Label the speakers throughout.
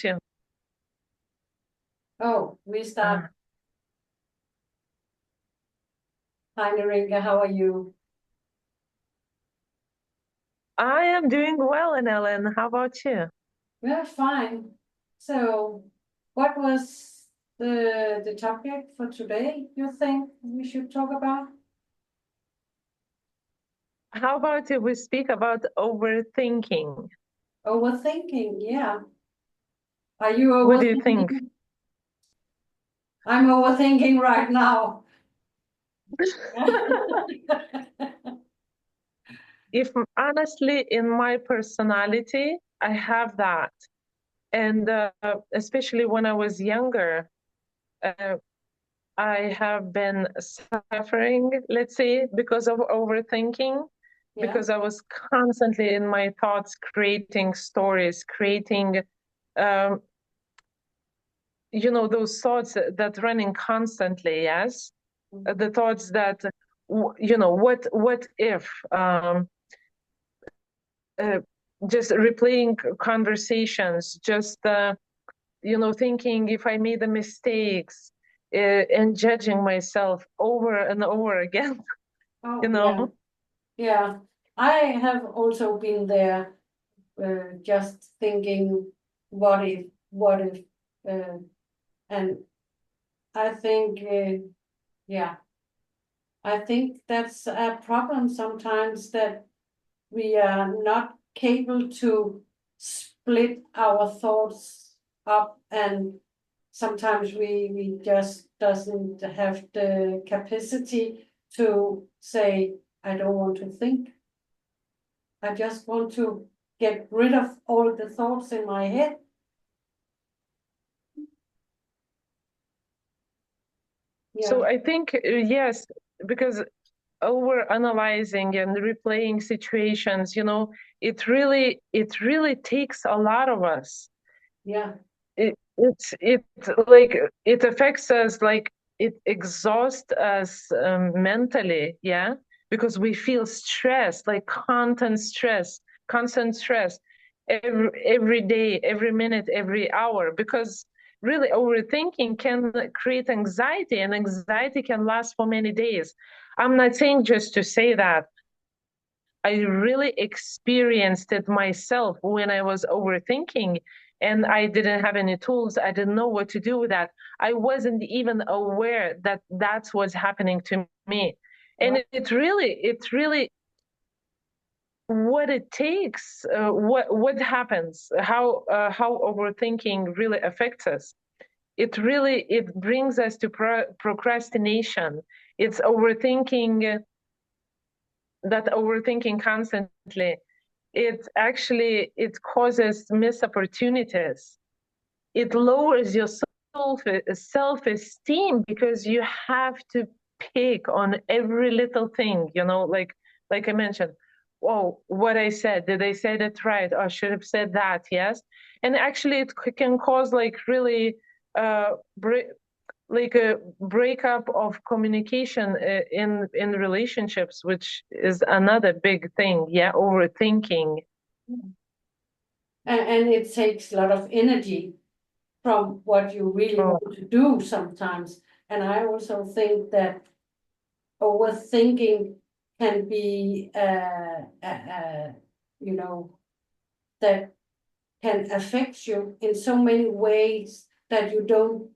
Speaker 1: about you?
Speaker 2: Oh, we
Speaker 1: Uh,
Speaker 2: start. Hi, Naringa, how are you?
Speaker 1: I am doing well, and Ellen, how about you?
Speaker 2: We're fine. So, what was the topic for today you think we should talk about?
Speaker 1: How about if we speak about overthinking?
Speaker 2: Overthinking, yeah. Are you
Speaker 1: What do you think?
Speaker 2: overthinking? I'm overthinking right now.
Speaker 1: If honestly, in my personality, I have that. And especially when I was younger, uh, I have been suffering, let's say, because of overthinking,
Speaker 2: Yeah.
Speaker 1: because I was constantly in my thoughts creating stories, creating, um, those thoughts that running constantly, yes? The thoughts that, what if, uh, just replaying conversations, just, thinking if I made the mistakes, and judging myself over and over again, you
Speaker 2: Oh, yeah.
Speaker 1: know?
Speaker 2: Yeah. I have also been there, just thinking, what if, uh, and I think, yeah, I think that's a problem sometimes that we are not capable to split our thoughts up, and sometimes we just doesn't have the capacity to say, I don't want to think. I just want to get rid of all the thoughts in my head.
Speaker 1: So
Speaker 2: Yeah,
Speaker 1: I think, yes, because over analyzing and replaying situations, it really takes a lot of us.
Speaker 2: yeah,
Speaker 1: It like it affects us, like it exhausts us, mentally, yeah, because we feel stress, like constant stress, every day, every minute, every hour, because really overthinking can create anxiety, and anxiety can last for many days. I'm not saying just to say that. I really experienced it myself when I was overthinking, and I didn't have any tools. I didn't know what to do with that. I wasn't even aware that that's what's happening to me. And
Speaker 2: right.
Speaker 1: it really, what it takes, what happens, how overthinking really affects us. It brings us to procrastination. It's overthinking, that overthinking constantly, it causes missed opportunities. It lowers your self-esteem because you have to pick on every little thing, like I mentioned. Oh, what I said, did I say that right? Or should have said that, yes? And actually it can cause like really, uh like a breakup of communication, in relationships, which is another big thing, yeah, overthinking.
Speaker 2: And it takes a lot of energy from what you really
Speaker 1: Oh,
Speaker 2: want to do sometimes. And I also think that overthinking can be, you know, that can affect you in so many ways that you don't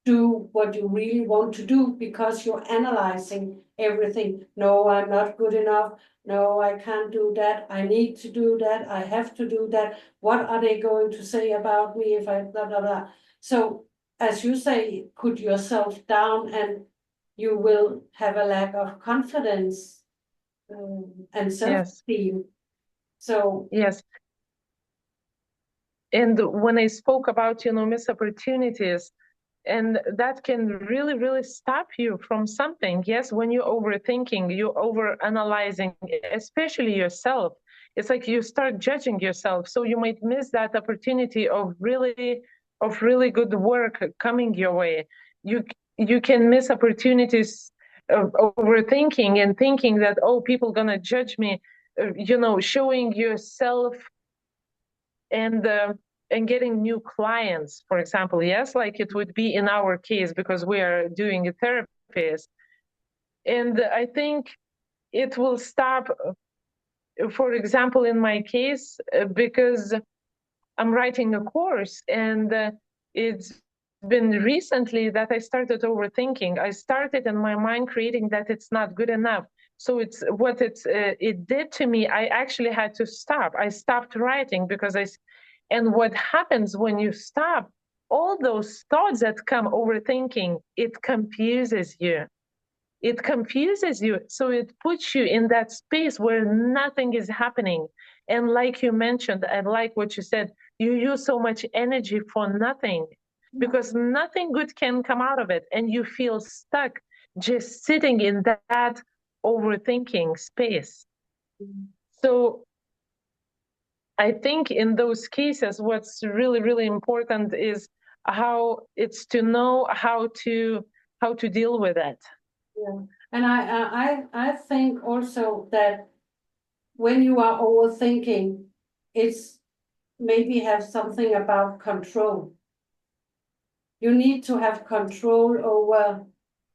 Speaker 2: do what you really want to do because you're analyzing everything. No, I'm not good enough. No, I can't do that. I need to do that. I have to do that. What are they going to say about me if I blah blah blah? So, as you say, put yourself down and you will have a lack of confidence, and
Speaker 1: yes,
Speaker 2: self-esteem. So,
Speaker 1: yes. And when I spoke about, missed opportunities, and that can really, really stop you from something. Yes, when you're overthinking, you're over analyzing, especially yourself. It's like you start judging yourself. So you might miss that opportunity of really good work coming your way. You you can miss opportunities of overthinking and thinking that, oh, people gonna judge me, showing yourself, and and getting new clients, for example, yes, like it would be in our case because we are doing a therapist. And I think it will stop, for example, in my case, because I'm writing a course, and it's been recently that I started overthinking. I started in my mind creating that it's not good enough. So it's what it did to me. I actually had to stop. I stopped writing because and what happens when you stop, all those thoughts that come overthinking, it confuses you. It confuses you. So it puts you in that space where nothing is happening. And like you mentioned, I like what you said, you use so much energy for nothing because nothing good can come out of it. And you feel stuck just sitting in that overthinking space. So I think in those cases, what's really, really important is how it's to know how to deal with it.
Speaker 2: Yeah. And I think also that when you are overthinking, it's maybe have something about control. You need to have control over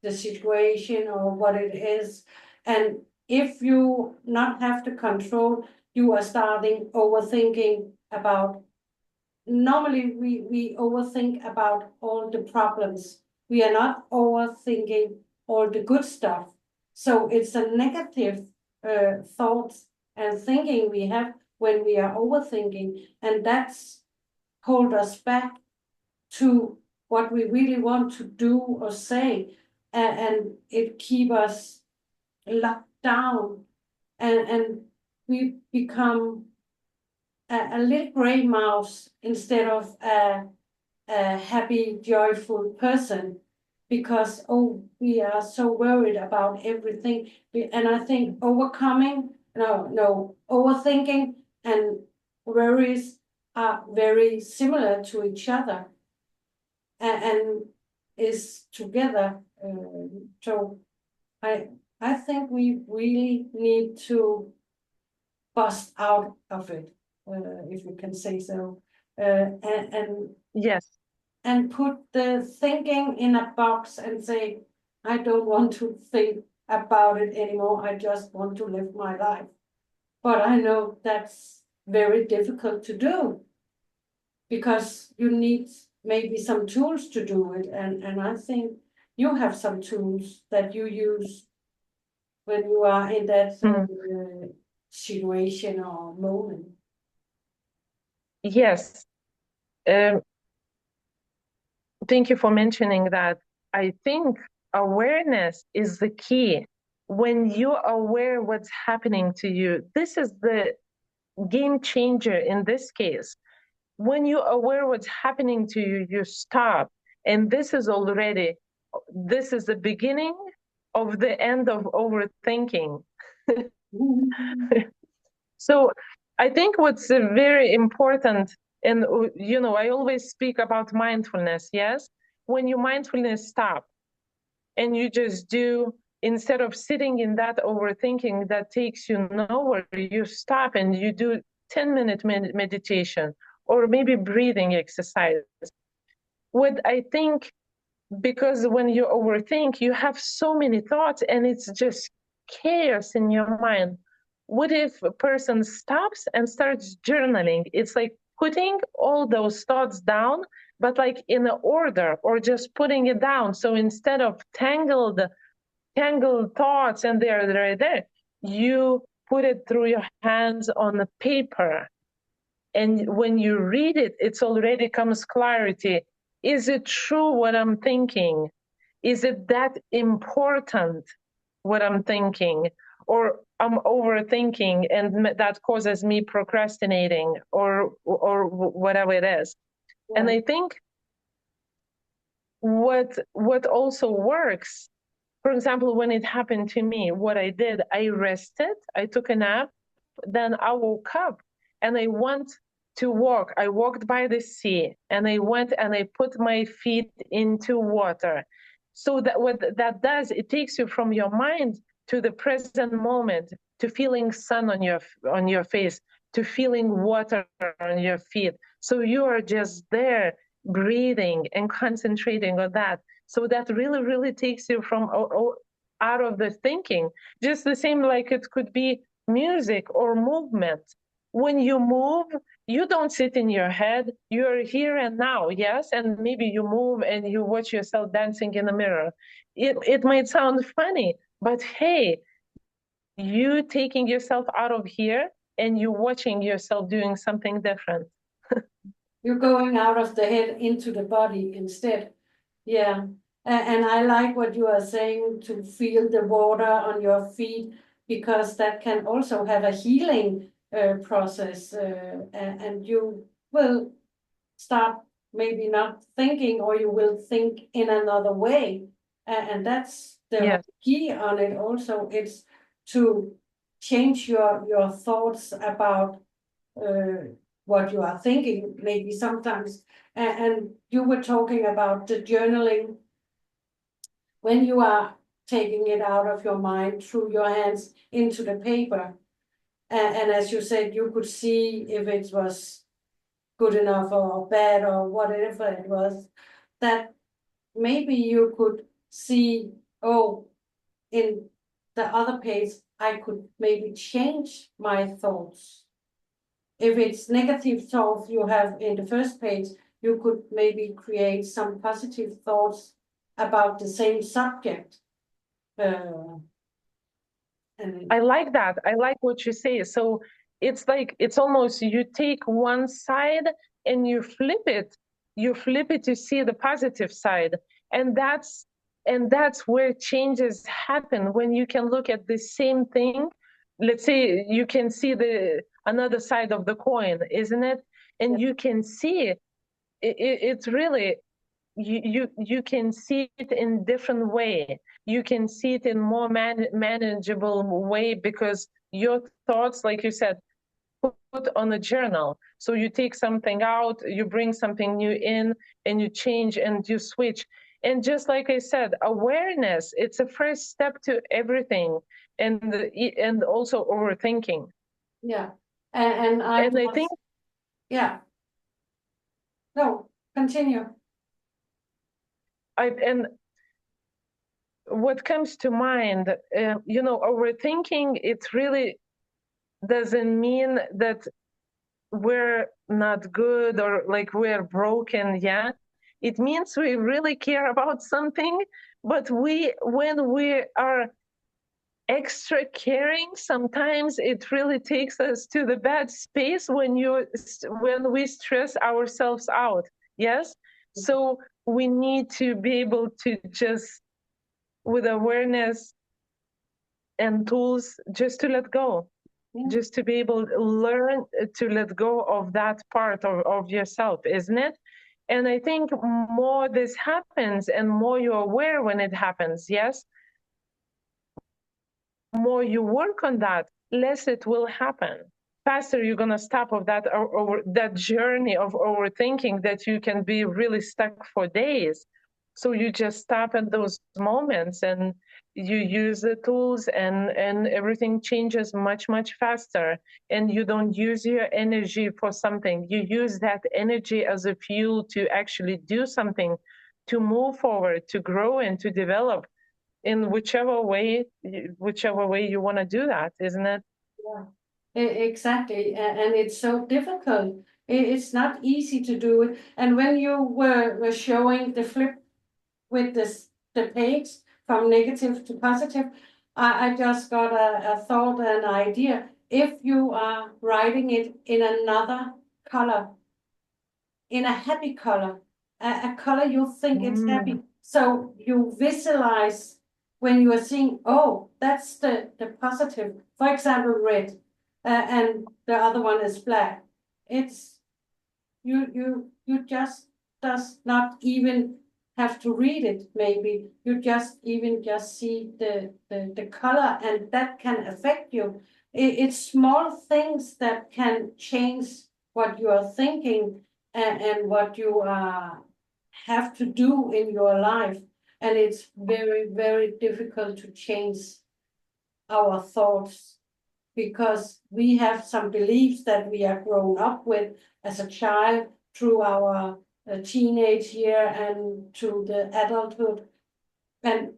Speaker 2: the situation or what it is. And if you not have the control, you are starting overthinking about. Normally, we overthink about all the problems. We are not overthinking all the good stuff. So it's a negative thoughts and thinking we have when we are overthinking, and that's hold us back to what we really want to do or say, and it keep us locked down, and we become a little gray mouse instead of a happy, joyful person, because we are so worried about everything. And I think overthinking and worries are very similar to each other, and is together. So I think we really need to bust out of it, if you can say so, and
Speaker 1: Yes.
Speaker 2: and put the thinking in a box and say, I don't want to think about it anymore. I just want to live my life. But I know that's very difficult to do because you need maybe some tools to do it. And I think you have some tools that you use when you are in that situation or moment.
Speaker 1: Yes. Um, Thank you for mentioning that. I think awareness is the key. When you're aware what's happening to you, this is the game changer in this case. When you're aware what's happening to you, you stop. And this is the beginning of the end of overthinking. So I think what's very important, and I always speak about mindfulness, yes? When you mindfulness stop and you just do, instead of sitting in that overthinking that takes you nowhere, you stop and you do 10-minute meditation or maybe breathing exercise. What I think, because when you overthink, you have so many thoughts and it's just chaos in your mind. What if a person stops and starts journaling? It's like putting all those thoughts down, but like in an order, or just putting it down. So instead of tangled thoughts and they're right there, you put it through your hands on the paper. And when you read it, it's already comes clarity. Is it true what I'm thinking? Is it that important what I'm thinking? Or I'm overthinking and that causes me procrastinating or whatever it is.
Speaker 2: Yeah.
Speaker 1: And I think what also works, for example, when it happened to me, what I did, I rested, I took a nap, then I woke up and I went to walk. I walked by the sea and I went and I put my feet into water. So that what that does, it takes you from your mind to the present moment, to feeling sun on your face, to feeling water on your feet, So you are just there breathing and concentrating on that. So that really, really takes you from out of the thinking. Just the same like it could be music or movement. When you move, you don't sit in your head, you're here and now, yes? And maybe you move and you watch yourself dancing in the mirror. It might sound funny, but hey, you taking yourself out of here and you watching yourself doing something different.
Speaker 2: You're going out of the head into the body instead. Yeah. And I like what you are saying, to feel the water on your feet, because that can also have a healing process. And you will start maybe not thinking, or you will think in another way. And that's the
Speaker 1: Yes.
Speaker 2: key on it also. It's to change your thoughts about uh, what you are thinking, maybe sometimes. And you were talking about the journaling. When you are taking it out of your mind through your hands into the paper, and as you said, you could see if it was good enough or bad or whatever it was, that maybe you could see, oh, in the other page, I could maybe change my thoughts. If it's negative thoughts you have in the first page, you could maybe create some positive thoughts about the same subject. Uh, and
Speaker 1: I like that. I like what you say. So it's like it's almost you take one side and you flip it. You flip it to see the positive side. And that's where changes happen when you can look at the same thing. Let's say you can see the another side of the coin, isn't it?
Speaker 2: yeah,
Speaker 1: And you can see it's really you can see it in different way. You can see it in more manageable way because your thoughts, like you said, put on a journal. So you take something out, you bring something new in, and you change and you switch. And just like I said, awareness, it's a first step to everything. And also overthinking.
Speaker 2: yeah. And I
Speaker 1: And I think
Speaker 2: just, yeah, no, continue.
Speaker 1: and what comes to mind, overthinking, it really doesn't mean that we're not good or like we're broken. Yeah, it means we really care about something, but when we are extra caring, sometimes it really takes us to the bad space when we stress ourselves out. Yes, so we need to be able to just, with awareness and tools, just to let go,
Speaker 2: Yeah.
Speaker 1: just to be able to learn to let go of that part of yourself, isn't it? And I think more this happens and more you're aware when it happens, yes, more you work on that, less it will happen. Faster you're gonna stop of that or that journey of overthinking that you can be really stuck for days. So you just stop at those moments and you use the tools and everything changes much, much faster. And you don't use your energy for something. You use that energy as a fuel to actually do something, to move forward, to grow and to develop in whichever way you want to do that, isn't it?
Speaker 2: Yeah, exactly. And it's so difficult. It's not easy to do it. And when you were showing the flip with the page from negative to positive, I just got a thought, an idea. If you are writing it in another color, in a happy color, a color you think it's
Speaker 1: Mm.
Speaker 2: happy. So you visualize when you are seeing, oh, that's the positive. For example, red, and the other one is black. It's you just does not even have to read it. Maybe you just see the color, and that can affect you. It's small things that can change what you are thinking, and what you have to do in your life. And it's very, very difficult to change our thoughts. because we have some beliefs that we are grown up with as a child through our teenage year and to the adulthood. And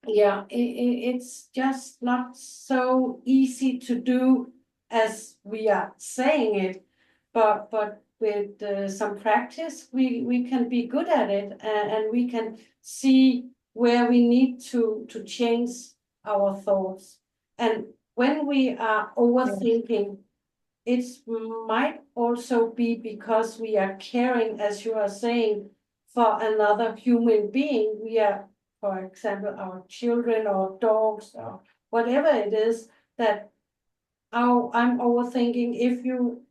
Speaker 2: yeah, it's just not so easy to do as we are saying it, but with some practice, we can be good at it, and we can see where we need to change our thoughts. And when we are overthinking, it might also be because we are caring, as you are saying, for another human being. We are, for example, our children or dogs or whatever it is that I'm overthinking.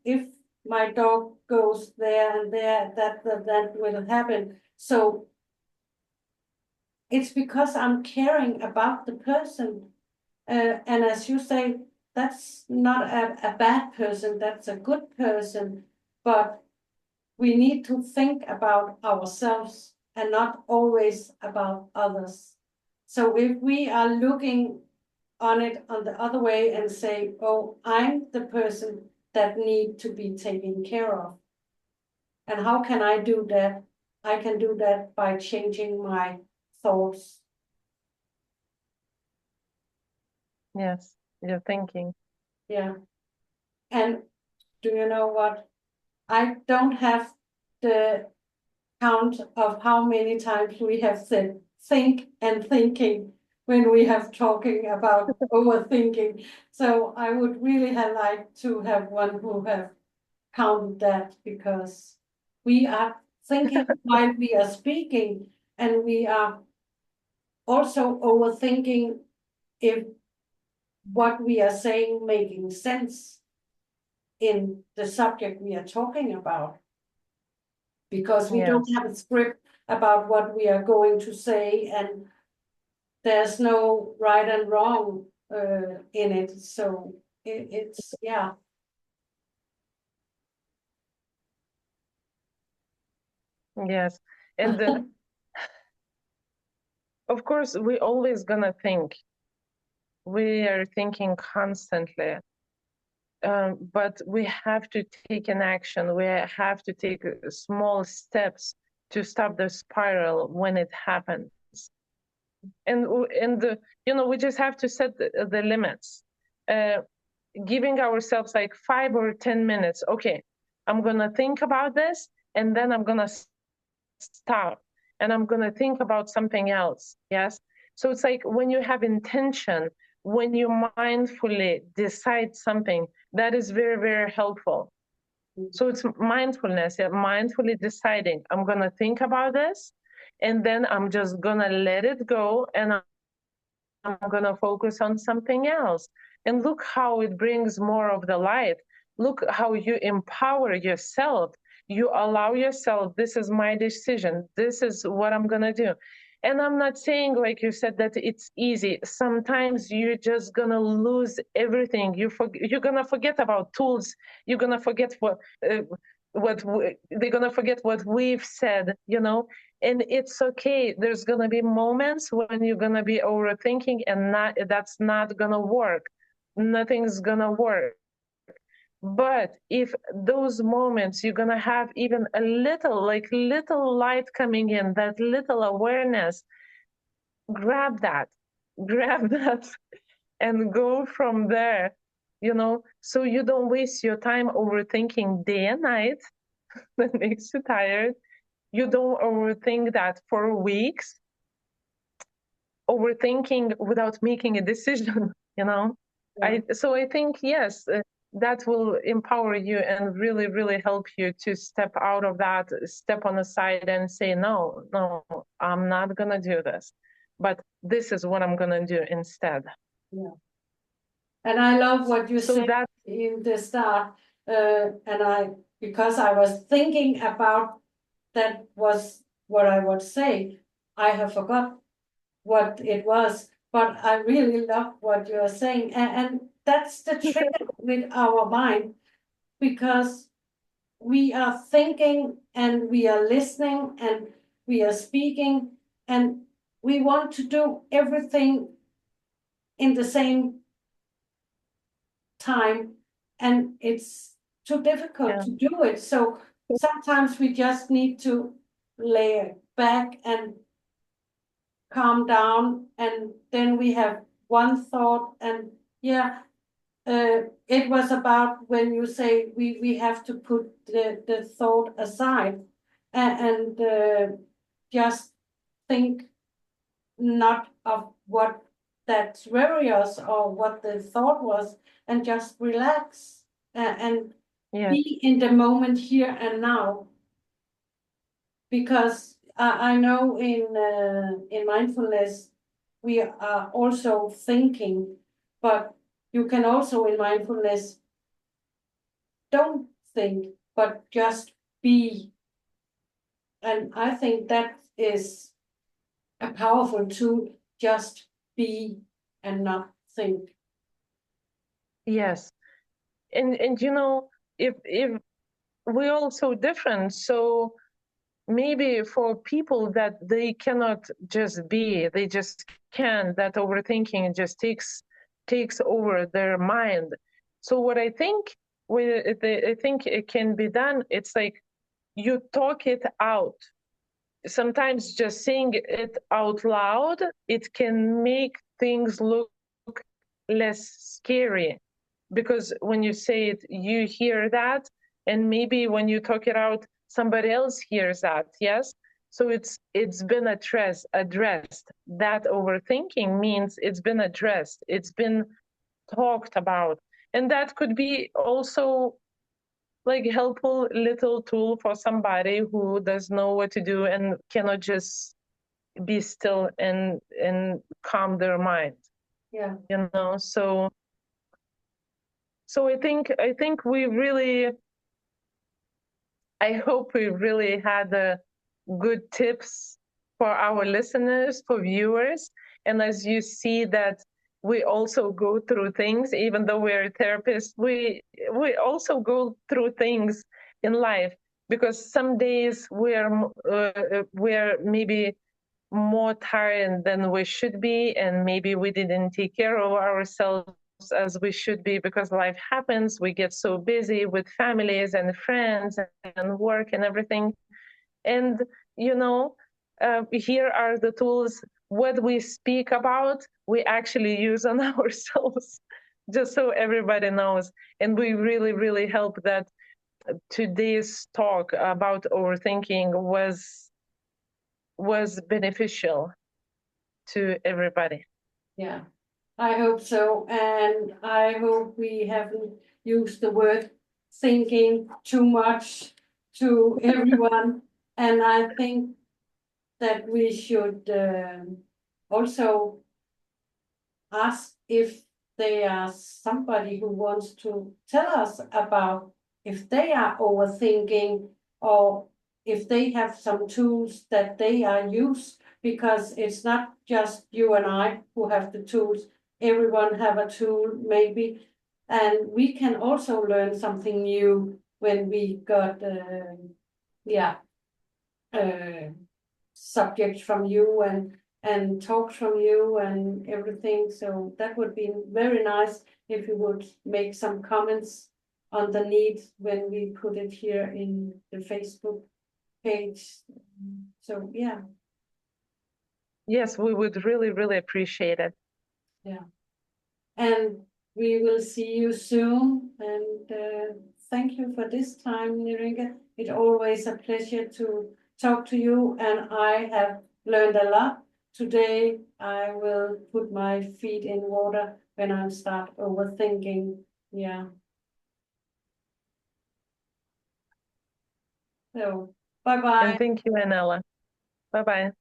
Speaker 2: If my dog goes there and there, that will happen. So it's because I'm caring about the person. And as you say, that's not a bad person, that's a good person. But we need to think about ourselves and not always about others. So if we are looking on it on the other way and say, oh, I'm the person that need to be taken care of. And how can I do that? I can do that by changing my thoughts.
Speaker 1: Yes, you're thinking.
Speaker 2: Yeah. And do you know what? I don't have the count of how many times we have said think and thinking when we have talking about overthinking. So I would really have liked to have one who have counted that, because we are thinking while we are speaking, and we are also overthinking if what we are saying making sense in the subject we are talking about, because we don't
Speaker 1: Yes,
Speaker 2: have a script about what we are going to say, and there's no right and wrong in it. So it's yeah.
Speaker 1: yes. And of course, we always gonna think. We are thinking constantly. But we have to take an action. We have to take small steps to stop the spiral when it happens. And we just have to set the limits, giving ourselves like 5 or 10 minutes. Okay, I'm gonna think about this, and then I'm gonna stop, and I'm gonna think about something else. Yes. So it's like when you have intention, when you mindfully decide something, that is very, very helpful. So it's mindfulness, yeah, mindfully deciding, I'm going to think about this, and then I'm just going to let it go, and I'm going to focus on something else. And look how it brings more of the light. Look how you empower yourself. You allow yourself, this is my decision. This is what I'm going to do. And I'm not saying, like you said, that it's easy. Sometimes you're just going to lose everything. You're going to forget about tools. You're going to forget they're going to forget what we've said. And it's okay. There's gonna be moments when you're gonna be overthinking, and that's not gonna work. Nothing's gonna work. But if those moments you're gonna have even a little light coming in, that little awareness, grab that, grab that, and go from there. So you don't waste your time overthinking day and night. That makes you tired. You don't overthink that for weeks, overthinking without making a decision.
Speaker 2: Yeah.
Speaker 1: I think, yes, that will empower you and really, really help you to step out of that, step on the side and say, no, no, I'm not going to do this, but this is what I'm going to do instead.
Speaker 2: Yeah. And I love what you
Speaker 1: So
Speaker 2: said
Speaker 1: that,
Speaker 2: in the start, because I was thinking about that was what I would say. I have forgot what it was, but I really love what you're saying, and that's the trick with our mind, because we are thinking and we are listening and we are speaking, and we want to do everything in the same time, and it's too difficult to do it. So sometimes we just need to lay back and calm down, and then we have one thought. And yeah, it was about when you say we have to put the thought aside, and just think not of what that's various or what the thought was, and just relax, and be in the moment here and now. Because I know in mindfulness we are also thinking, but you can also in mindfulness don't think, but just be. And I think that is a powerful tool, just be and not think.
Speaker 1: Yes. And you know, if we're all so different, so maybe for people that they cannot just be, they just can't, that overthinking just takes over their mind. So what I think I think it can be done, it's like you talk it out. Sometimes just saying it out loud, it can make things look less scary, because when you say it, you hear that, and maybe when you talk it out, somebody else hears that. Yes, so it's been addressed. That overthinking means it's been addressed, it's been talked about. And that could be also like helpful little tool for somebody who doesn't know what to do and cannot just be still and calm their mind.
Speaker 2: Yeah.
Speaker 1: You know, so I think we really, I hope we really had good tips for our listeners, for viewers. And as you see that we also go through things, even though we're therapists, we also go through things in life, because some days we're maybe more tired than we should be, and maybe we didn't take care of ourselves as we should be, because life happens, we get so busy with families and friends and work and everything. And you know, here are the tools. What we speak about, we actually use on ourselves, just so everybody knows. And we really, really hope that today's talk about overthinking was beneficial to everybody.
Speaker 2: Yeah, I hope so. And I hope we haven't used the word thinking too much to everyone. And I think that we should also ask if they are somebody who wants to tell us about if they are overthinking, or if they have some tools that they are used, because it's not just you and I who have the tools. Everyone have a tool maybe, and we can also learn something new when we got yeah subjects from you and talks from you and everything. So that would be very nice if you would make some comments on the need when we put it here in the Facebook page. So yeah.
Speaker 1: Yes, we would really, really appreciate it.
Speaker 2: Yeah. And we will see you soon. And thank you for this time, Niringa. It's always a pleasure to talk to you, and I have learned a lot. Today, I will put my feet in water when I start overthinking. Yeah. So, bye bye.
Speaker 1: And thank you, Anela. Bye bye.